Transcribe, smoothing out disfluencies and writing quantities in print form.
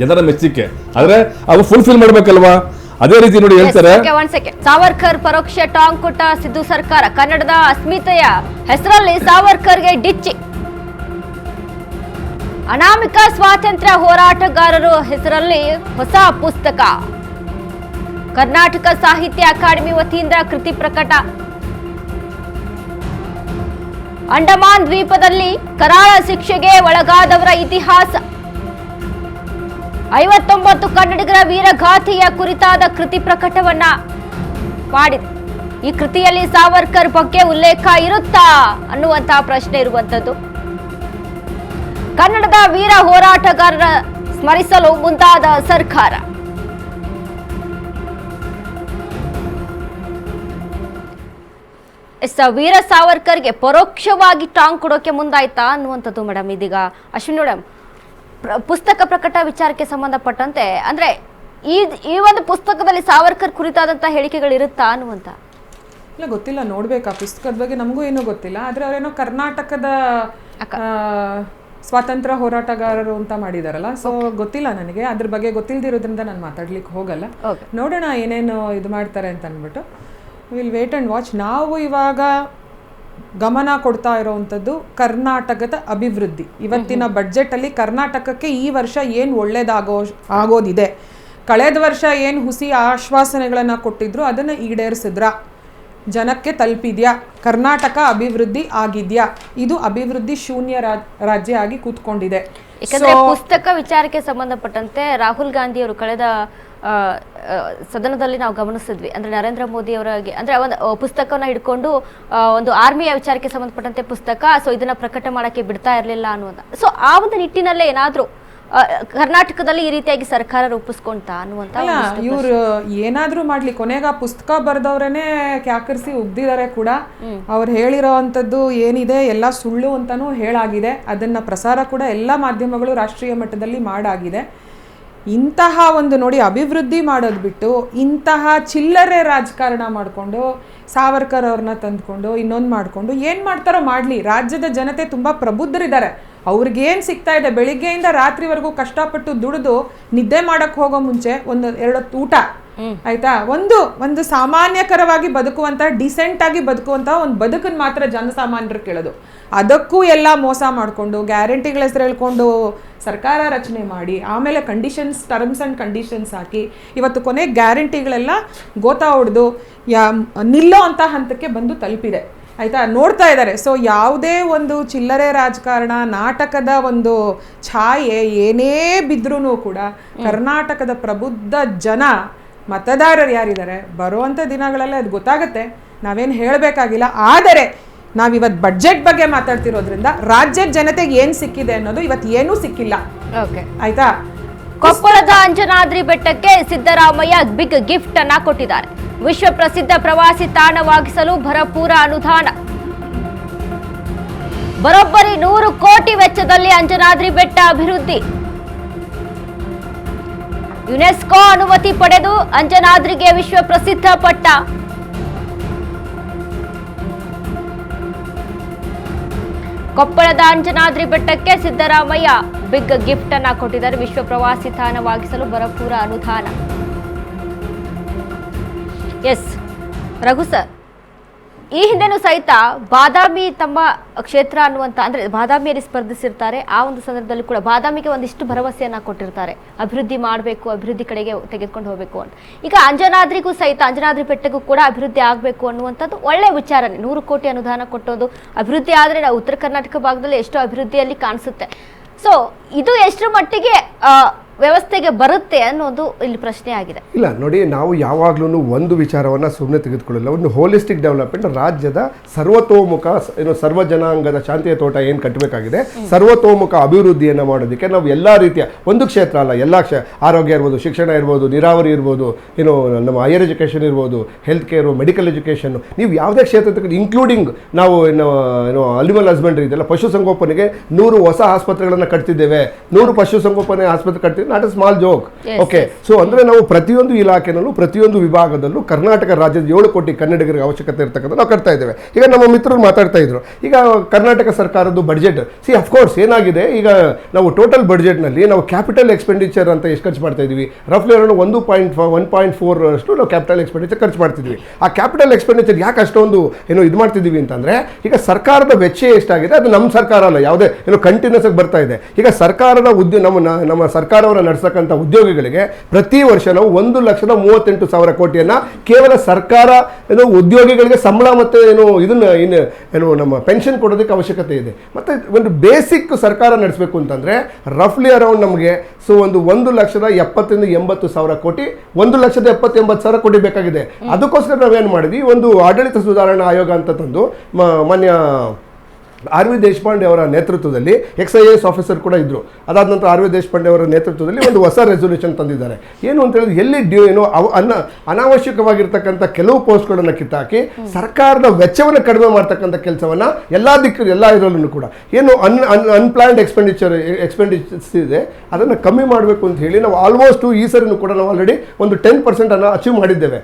ಜನರ ಮೆಚ್ಚುಗೆ ಆದ್ರೆ ಅವು ಫುಲ್ಫಿಲ್ ಮಾಡ್ಬೇಕಲ್ವಾ? ಅದೇ ರೀತಿ ನೋಡಿ ಹೇಳ್ತಾರೆ. ಸಾವರ್ಕರ್ ಪರೋಕ್ಷ ಟಾಂಗ್ ಕೊಟ್ಟ ಸಿದ್ದು ಸರ್ಕಾರ, ಕನ್ನಡದ ಅಸ್ಮಿತೆಯ ಹೆಸರಲ್ಲಿ ಸಾವರ್ಕರ್ಗೆ ಡಿಚ್ಚಿ. ಅನಾಮಿಕ ಸ್ವಾತಂತ್ರ್ಯ ಹೋರಾಟಗಾರರು ಹೆಸರಲ್ಲಿ ಹೊಸ ಪುಸ್ತಕ. ಕರ್ನಾಟಕ ಸಾಹಿತ್ಯ ಅಕಾಡೆಮಿ ವತಿಯಿಂದ ಕೃತಿ ಪ್ರಕಟ. ಅಂಡಮಾನ್ ದ್ವೀಪದಲ್ಲಿ ಕರಾಳ ಶಿಕ್ಷೆಗೆ ಒಳಗಾದವರ ಇತಿಹಾಸ. 59 ಕನ್ನಡಿಗರ ವೀರಗಾಥೆಯ ಕುರಿತಾದ ಕೃತಿ ಪ್ರಕಟವನ್ನ ಮಾಡಿದೆ. ಈ ಕೃತಿಯಲ್ಲಿ ಸಾವರ್ಕರ್ ಬಗ್ಗೆ ಉಲ್ಲೇಖ ಇರುತ್ತಾ ಅನ್ನುವಂತಹ ಪ್ರಶ್ನೆ ಇರುವಂತದ್ದು. ಕನ್ನಡದ ವೀರ ಹೋರಾಟಗಾರರ ಸ್ಮರಿಸಲು ಮುಂದಾದ ಸರ್ಕಾರ. ವೀರ ಸಾವರ್ಕರ್ಗೆ ಪರೋಕ್ಷವಾಗಿ ಟಾಂಗ್ ಕೊಡೋಕೆ ಮುಂದಾಯ್ತಾ ಅನ್ನುವಂಥದ್ದು ಮೇಡಮ್. ಇದೀಗ ಅಶ್ವಿನಿ ಮೇಡಮ್, ಪುಸ್ತಕ ಪ್ರಕಟ ವಿಚಾರಕ್ಕೆ ಸಂಬಂಧಪಟ್ಟಂತೆ ಅಂದ್ರೆ ಈ ಒಂದು ಪುಸ್ತಕದಲ್ಲಿ ಸಾವರ್ಕರ್ ಕುರಿತಾದಂತಹ ಹೇಳಿಕೆಗಳು ಇರುತ್ತಾ ಅನ್ನುವಂತ ಇಲ್ಲ, ಗೊತ್ತಿಲ್ಲ, ನೋಡ್ಬೇಕು ಆ ಪುಸ್ತಕದ ಬಗ್ಗೆ. ನಮಗೂ ಏನೂ ಗೊತ್ತಿಲ್ಲ. ಆದ್ರೆ ಅವರೇನೋ ಕರ್ನಾಟಕದ ಸ್ವಾತಂತ್ರ್ಯ ಹೋರಾಟಗಾರರು ಅಂತ ಮಾಡಿದಾರಲ್ಲ, ಸೊ ಗೊತ್ತಿಲ್ಲ ನನಗೆ. ಅದ್ರ ಬಗ್ಗೆ ಗೊತ್ತಿಲ್ದಿರೋದ್ರಿಂದ ನಾನು ಮಾತಾಡ್ಲಿಕ್ಕೆ ಹೋಗಲ್ಲ. ನೋಡೋಣ ಏನೇನು ಇದು ಮಾಡ್ತಾರೆ ಅಂತ ಅಂದ್ಬಿಟ್ಟು. Will wait and watch. ನಾವು ಇವಾಗ ಗಮನ ಕೊಡ್ತಾ ಇರೋವಂಥದ್ದು ಕರ್ನಾಟಕದ ಅಭಿವೃದ್ಧಿ. ಇವತ್ತಿನ ಬಡ್ಜೆಟಲ್ಲಿ ಕರ್ನಾಟಕಕ್ಕೆ ಈ ವರ್ಷ ಏನು ಆಗೋದಿದೆ, ಕಳೆದ ವರ್ಷ ಏನು ಹುಸಿ ಆಶ್ವಾಸನೆಗಳನ್ನು ಕೊಟ್ಟಿದ್ರು ಅದನ್ನು ಈಡೇರಿಸಿದ್ರ, ಜನಕ್ಕೆ ತಲುಪಿದ್ಯಾ, ಕರ್ನಾಟಕ ಅಭಿವೃದ್ಧಿ ಆಗಿದ್ಯಾ? ಇದು ಅಭಿವೃದ್ಧಿ ಶೂನ್ಯ ರಾಜ್ಯ ಆಗಿ ಕೂತ್ಕೊಂಡಿದೆ. ಯಾಕಂದ್ರೆ ಪುಸ್ತಕ ವಿಚಾರಕ್ಕೆ ಸಂಬಂಧಪಟ್ಟಂತೆ ರಾಹುಲ್ ಗಾಂಧಿ ಅವರು ಕಳೆದ ಸದನದಲ್ಲಿ ನಾವು ಗಮನಿಸಿದ್ವಿ. ಅಂದ್ರೆ ನರೇಂದ್ರ ಮೋದಿ ಅವರಿಗೆ ಅಂದ್ರೆ ಒಂದು ಪುಸ್ತಕವನ್ನ ಹಿಡ್ಕೊಂಡು ಒಂದು ಆರ್ಮಿಯ ವಿಚಾರಕ್ಕೆ ಸಂಬಂಧಪಟ್ಟಂತೆ ಪುಸ್ತಕ, ಸೊ ಇದನ್ನ ಪ್ರಕಟ ಮಾಡಕ್ಕೆ ಬಿಡ್ತಾ ಇರಲಿಲ್ಲ ಅನ್ನುವಂತ. ಸೊ ಆ ಒಂದು ನಿಟ್ಟಿನಲ್ಲೇ ಏನಾದ್ರೂ ಕರ್ನಾಟಕದಲ್ಲಿ ಈ ರೀತಿಯಾಗಿ ಸರ್ಕಾರ ರೂಪಿಸ್ಕೊಂತ ಅನ್ನುವಂತ. ಇವ್ರು ಏನಾದ್ರೂ ಮಾಡ್ಲಿ, ಕೊನೆಗ ಪುಸ್ತಕ ಬರ್ದವ್ರೇನೆ ಕ್ಯಾಕರಿಸಿ ಉಗ್ದಿದ್ದಾರೆ ಕೂಡ. ಅವ್ರು ಹೇಳಿರೋ ಅಂಥದ್ದು ಏನಿದೆ ಎಲ್ಲ ಸುಳ್ಳು ಅಂತಾನೂ ಹೇಳಾಗಿದೆ. ಅದನ್ನ ಪ್ರಸಾರ ಕೂಡ ಎಲ್ಲ ಮಾಧ್ಯಮಗಳು ರಾಷ್ಟ್ರೀಯ ಮಟ್ಟದಲ್ಲಿ ಮಾಡಾಗಿದೆ. ಇಂತಹ ಒಂದು ನೋಡಿ, ಅಭಿವೃದ್ಧಿ ಮಾಡೋದು ಬಿಟ್ಟು ಇಂತಹ ಚಿಲ್ಲರೆ ರಾಜಕಾರಣ ಮಾಡಿಕೊಂಡು ಸಾವರ್ಕರ್ ಅವ್ರನ್ನ ತಂದ್ಕೊಂಡು ಇನ್ನೊಂದು ಮಾಡಿಕೊಂಡು ಏನು ಮಾಡ್ತಾರೋ ಮಾಡಲಿ. ರಾಜ್ಯದ ಜನತೆ ತುಂಬ ಪ್ರಬುದ್ಧರಿದ್ದಾರೆ. ಅವ್ರಿಗೇನು ಸಿಗ್ತಾ ಇದೆ, ಬೆಳಿಗ್ಗೆಯಿಂದ ರಾತ್ರಿವರೆಗೂ ಕಷ್ಟಪಟ್ಟು ದುಡಿದು ನಿದ್ದೆ ಮಾಡೋಕ್ಕೆ ಹೋಗೋ ಮುಂಚೆ 1-2 ಹೊತ್ತು ಊಟ ಆಯ್ತಾ, ಒಂದು ಸಾಮಾನ್ಯಕರವಾಗಿ ಬದುಕುವಂಥ, ಡಿಸೆಂಟ್ ಆಗಿ ಬದುಕುವಂಥ ಒಂದು ಬದುಕನ್ನು ಮಾತ್ರ ಜನಸಾಮಾನ್ಯರು ಕೇಳೋದು. ಅದಕ್ಕೂ ಎಲ್ಲ ಮೋಸ ಮಾಡಿಕೊಂಡು ಗ್ಯಾರಂಟಿಗಳ ಹೆಸರು ಹೇಳ್ಕೊಂಡು ಸರ್ಕಾರ ರಚನೆ ಮಾಡಿ ಆಮೇಲೆ ಟರ್ಮ್ಸ್ ಆ್ಯಂಡ್ ಕಂಡೀಷನ್ಸ್ ಹಾಕಿ ಇವತ್ತು ಕೊನೆ ಗ್ಯಾರಂಟಿಗಳೆಲ್ಲ ಗೋತಾ ಹೊಡೆದು ನಿಲ್ಲೋ ಅಂತ ಹಂತಕ್ಕೆ ಬಂದು ತಲುಪಿದೆ ಆಯ್ತಾ, ನೋಡ್ತಾ ಇದ್ದಾರೆ. ಸೊ ಯಾವುದೇ ಒಂದು ಚಿಲ್ಲರೆ ರಾಜಕಾರಣ, ನಾಟಕದ ಒಂದು ಛಾಯೆ ಏನೇ ಬಿದ್ರೂ ಕೂಡ ಕರ್ನಾಟಕದ ಪ್ರಬುದ್ಧ ಜನ, ಮತದಾರರು ಯಾರಿದ್ದಾರೆ ಬರುವಂಥ ದಿನಗಳಲ್ಲೇ ಅದು ಗೊತ್ತಾಗುತ್ತೆ. ನಾವೇನು ಹೇಳಬೇಕಾಗಿಲ್ಲ. ಆದರೆ ನಾವಿವತ್ತು ಬಡ್ಜೆಟ್ ಬಗ್ಗೆ ಮಾತಾಡ್ತಿರೋದ್ರಿಂದ ರಾಜ್ಯದ ಜನತೆಗೆ ಏನು ಸಿಕ್ಕಿದೆ ಅನ್ನೋದು ಇವತ್ತು ಏನೂ ಸಿಕ್ಕಿಲ್ಲ ಆಯ್ತಾ. ಕೊಪ್ಪಳದ ಅಂಜನಾದ್ರಿ ಬೆಟ್ಟಕ್ಕೆ ಸಿದ್ದರಾಮಯ್ಯ ಬಿಗ್ ಗಿಫ್ಟ್ ಅನ್ನ ಕೊಟ್ಟಿದ್ದಾರೆ. ವಿಶ್ವ ಪ್ರಸಿದ್ಧ ಪ್ರವಾಸಿ ತಾಣವಾಗಿಸಲು ಭರಪೂರ ಅನುದಾನ. ಬರೋಬ್ಬರಿ 100 ಕೋಟಿ ವೆಚ್ಚದಲ್ಲಿ ಅಂಜನಾದ್ರಿ ಬೆಟ್ಟ ಅಭಿವೃದ್ಧಿ. ಯುನೆಸ್ಕೋ ಅನುಮತಿ ಪಡೆದು ಅಂಜನಾದ್ರಿಗೆ ವಿಶ್ವ ಪ್ರಸಿದ್ಧ ಪಟ್ಟ. ಕೊಪ್ಪಳದ ಅಂಜನಾದ್ರಿ ಬೆಟ್ಟಕ್ಕೆ ಸಿದ್ದರಾಮಯ್ಯ ಬಿಗ್ ಗಿಫ್ಟ್ ಅನ್ನ ಕೊಟ್ಟಿದ್ದಾರೆ. ವಿಶ್ವ ಪ್ರವಾಸಿ ತಾಣವಾಗಿಸಲು ಭರಪೂರ ಅನುದಾನ. ಎಸ್ ರಘು ಸರ್, ಈ ಹಿಂದೆನೂ ಸಹಿತ ಬಾದಾಮಿ ತಮ್ಮ ಕ್ಷೇತ್ರ ಅನ್ನುವಂತ, ಅಂದ್ರೆ ಬಾದಾಮಿಯಲ್ಲಿ ಸ್ಪರ್ಧಿಸಿರ್ತಾರೆ. ಆ ಒಂದು ಸಂದರ್ಭದಲ್ಲಿ ಕೂಡ ಬಾದಾಮಿಗೆ ಒಂದಿಷ್ಟು ಭರವಸೆಯನ್ನ ಕೊಟ್ಟಿರ್ತಾರೆ, ಅಭಿವೃದ್ಧಿ ಮಾಡಬೇಕು, ಅಭಿವೃದ್ಧಿ ಕಡೆಗೆ ತೆಗೆದುಕೊಂಡು ಹೋಗಬೇಕು ಅಂತ. ಈಗ ಅಂಜನಾದ್ರಿಗೂ ಸಹಿತ, ಅಂಜನಾದ್ರಿ ಬೆಟ್ಟಗೂ ಕೂಡ ಅಭಿವೃದ್ಧಿ ಆಗಬೇಕು ಅನ್ನುವಂಥದ್ದು ಒಳ್ಳೆ ವಿಚಾರನೆ. 100 ಕೋಟಿ ಅನುದಾನ ಕೊಟ್ಟೋದು ಅಭಿವೃದ್ಧಿ ಆದರೆ ನಾವು ಉತ್ತರ ಕರ್ನಾಟಕ ಭಾಗದಲ್ಲಿ ಎಷ್ಟೋ ಅಭಿವೃದ್ಧಿಯಲ್ಲಿ ಕಾಣಿಸುತ್ತೆ. ಸೊ ಇದು ಎಷ್ಟರ ಮಟ್ಟಿಗೆ ವ್ಯವಸ್ಥೆಗೆ ಬರುತ್ತೆ ಅನ್ನೋದು ಇಲ್ಲಿ ಪ್ರಶ್ನೆ ಆಗಿದೆ. ಇಲ್ಲ ನೋಡಿ, ನಾವು ಯಾವಾಗ್ಲೂ ಒಂದು ವಿಚಾರವನ್ನು ಸುಮ್ಮನೆ ತೆಗೆದುಕೊಳ್ಳಿಲ್ಲ. ಒಂದು ಹೋಲಿಸ್ಟಿಕ್ ಡೆವಲಪ್ಮೆಂಟ್, ರಾಜ್ಯದ ಸರ್ವತೋಮುಖ ಸರ್ವ ಜನಾಂಗದ ಶಾಂತಿಯ ತೋಟ ಏನು ಕಟ್ಟಬೇಕಾಗಿದೆ, ಸರ್ವತೋಮುಖ ಅಭಿವೃದ್ಧಿಯನ್ನು ಮಾಡೋದಕ್ಕೆ ನಾವು ಎಲ್ಲ ರೀತಿಯ, ಒಂದು ಕ್ಷೇತ್ರ ಅಲ್ಲ, ಎಲ್ಲ ಆರೋಗ್ಯ ಇರ್ಬೋದು, ಶಿಕ್ಷಣ ಇರ್ಬೋದು, ನೀರಾವರಿ ಇರ್ಬೋದು, ನಮ್ಮ ಹೈಯರ್ ಎಜುಕೇಷನ್ ಇರ್ಬೋದು, ಹೆಲ್ತ್ ಕೇರು, ಮೆಡಿಕಲ್ ಎಜುಕೇಷನ್, ನೀವು ಯಾವುದೇ ಕ್ಷೇತ್ರ ಇನ್ಕ್ಲೂಡಿಂಗ್ ನಾವು ಅನಿಮಲ್ ಹಸ್ಬೆಂಡ್ರಿ ಇದೆಲ್ಲ, ಪಶುಸಂಗೋಪನೆಗೆ 100 ಹೊಸ ಆಸ್ಪತ್ರೆಗಳನ್ನು ಕಟ್ತಿದ್ದೇವೆ. 100 ಪಶುಸಂಗೋಪನೆ ಆಸ್ಪತ್ರೆ ಕಟ್ತಿದ್ದೇವೆ. Not a small joke. Okay, so ಅಂದ್ರೆ ನಾವು ಪ್ರತಿಯೊಂದು ಇಲಾಖೆನಲ್ಲೂ ಪ್ರತಿಯೊಂದು ವಿಭಾಗದಲ್ಲೂ ಕರ್ನಾಟಕ ರಾಜ್ಯದ 7 ಕೋಟಿ ಕನ್ನಡಿಗರಿಗೆ ಅವಶ್ಯಕತೆ ಇರ್ತಕ್ಕಂಥ ನಾವು ಕಟ್ತಾ ಇದ್ದೇವೆ. ಈಗ ನಮ್ಮ ಮಿತ್ರರು ಮಾತಾಡ್ತಾ ಇದ್ರು, ಈಗ ಕರ್ನಾಟಕ ಸರ್ಕಾರದ ಬಡ್ಜೆಟ್ ಅಫ್ಕೋರ್ಸ್ ಏನಾಗಿದೆ, ಈಗ ನಾವು ಟೋಟಲ್ ಬಡ್ಜೆಟ್ನಲ್ಲಿ ನಾವು ಕ್ಯಾಪಿಟಲ್ ಎಕ್ಸ್ಪೆಂಡಿಚರ್ ಅಂತ ಎಷ್ಟು ಖರ್ಚು ಮಾಡ್ತಾ ಇದೀವಿ, ರಫ್ಲಿ ಅರೌಂಡ್ 1.4 ಅಷ್ಟು ನಾವು ಕ್ಯಾಪಿಟಲ್ ಎಕ್ಸ್ಪೆಂಡಿಚರ್ ಖರ್ಚು ಮಾಡ್ತಿದ್ವಿ. ಆ ಕ್ಯಾಪಿಟಲ್ ಎಕ್ಸ್ಪೆಂಡಿಚರ್ ಯಾಕೆ ಅಷ್ಟೊಂದು ಇದು ಮಾಡ್ತಿದ್ದೀವಿ ಅಂತಂದ್ರೆ, ಈಗ ಸರ್ಕಾರದ ವೆಚ್ಚ ಎಷ್ಟಾಗಿದೆ ಅದು ನಮ್ಮ ಸರ್ಕಾರ ಅಲ್ಲ, ಯಾವುದೇ ಕಂಟಿನ್ಯೂಸ್ ಆಗಿ ಬರ್ತಾ ಇದೆ. ಈಗ ಸರ್ಕಾರದ ನಮ್ಮ ಸರ್ಕಾರವನ್ನು ನಡೆಸತಕ್ಕಂಥ ಉದ್ಯೋಗಿಗಳಿಗೆ ಪ್ರತಿ ವರ್ಷ ನಾವು 1,38,000 ಕೋಟಿಯನ್ನ ಕೇವಲ ಸರ್ಕಾರ ಉದ್ಯೋಗಿಗಳಿಗೆ ಸಂಬಳ ಮತ್ತೆ ನಮ್ಮ ಪೆನ್ಷನ್ ಕೊಡೋದಕ್ಕೆ ಅವಶ್ಯಕತೆ ಇದೆ. ಮತ್ತೆ ಒಂದು ಬೇಸಿಕ್ ಸರ್ಕಾರ ನಡೆಸಬೇಕು ಅಂತಂದ್ರೆ ರಫ್ಲಿ ಅರೌಂಡ್ ನಮಗೆ ಒಂದು 1,70,80,000 ಕೋಟಿ, 1,70,80,000 ಕೋಟಿ ಬೇಕಾಗಿದೆ. ಅದಕ್ಕೋಸ್ಕರ ನಾವೇನು ಮಾಡಿದ್ವಿ, ಒಂದು ಆಡಳಿತ ಸುಧಾರಣಾ ಆಯೋಗ ಅಂತ ತಂದು ಮಾನ್ಯ ಆರ್.ವಿ. ದೇಶಪಾಂಡೆ ಅವರ ನೇತೃತ್ವದಲ್ಲಿ XIAS ಆಫೀಸರ್ ಕೂಡ ಇದ್ರು. ಅದಾದ ನಂತರ ಆರ್.ವಿ. ದೇಶಪಾಂಡೆ ಅವರ ನೇತೃತ್ವದಲ್ಲಿ ಒಂದು ಹೊಸ ರೆಸೊಲ್ಯೂಷನ್ ತಂದಿದ್ದಾರೆ. ಏನು ಅಂತ ಹೇಳಿದ್ರೆ, ಎಲ್ಲಿ ಅನಾವಶ್ಯಕವಾಗಿರ್ತಕ್ಕಂಥ ಕೆಲವು ಪೋಸ್ಟ್ಗಳನ್ನು ಕಿತ್ತಾಕಿ ಸರ್ಕಾರದ ವೆಚ್ಚವನ್ನು ಕಡಿಮೆ ಮಾಡ್ತಕ್ಕಂಥ ಕೆಲಸವನ್ನ ಎಲ್ಲ ಇದರಲ್ಲೂ ಕೂಡ ಏನು ಅನ್ಪ್ಲಾನ್ಡ್ ಎಕ್ಸ್ಪೆಂಡಿಚರ್ಸ್ ಇದೆ ಅದನ್ನು ಕಮ್ಮಿ ಮಾಡಬೇಕು ಅಂತ ಹೇಳಿ ನಾವು ಆಲ್ಮೋಸ್ಟ್ ಈ ಸರಿನೂ ಕೂಡ ನಾವು ಆಲ್ರೆಡಿ ಒಂದು 10% ಅಚೀವ್ ಮಾಡಿದ್ದೇವೆ.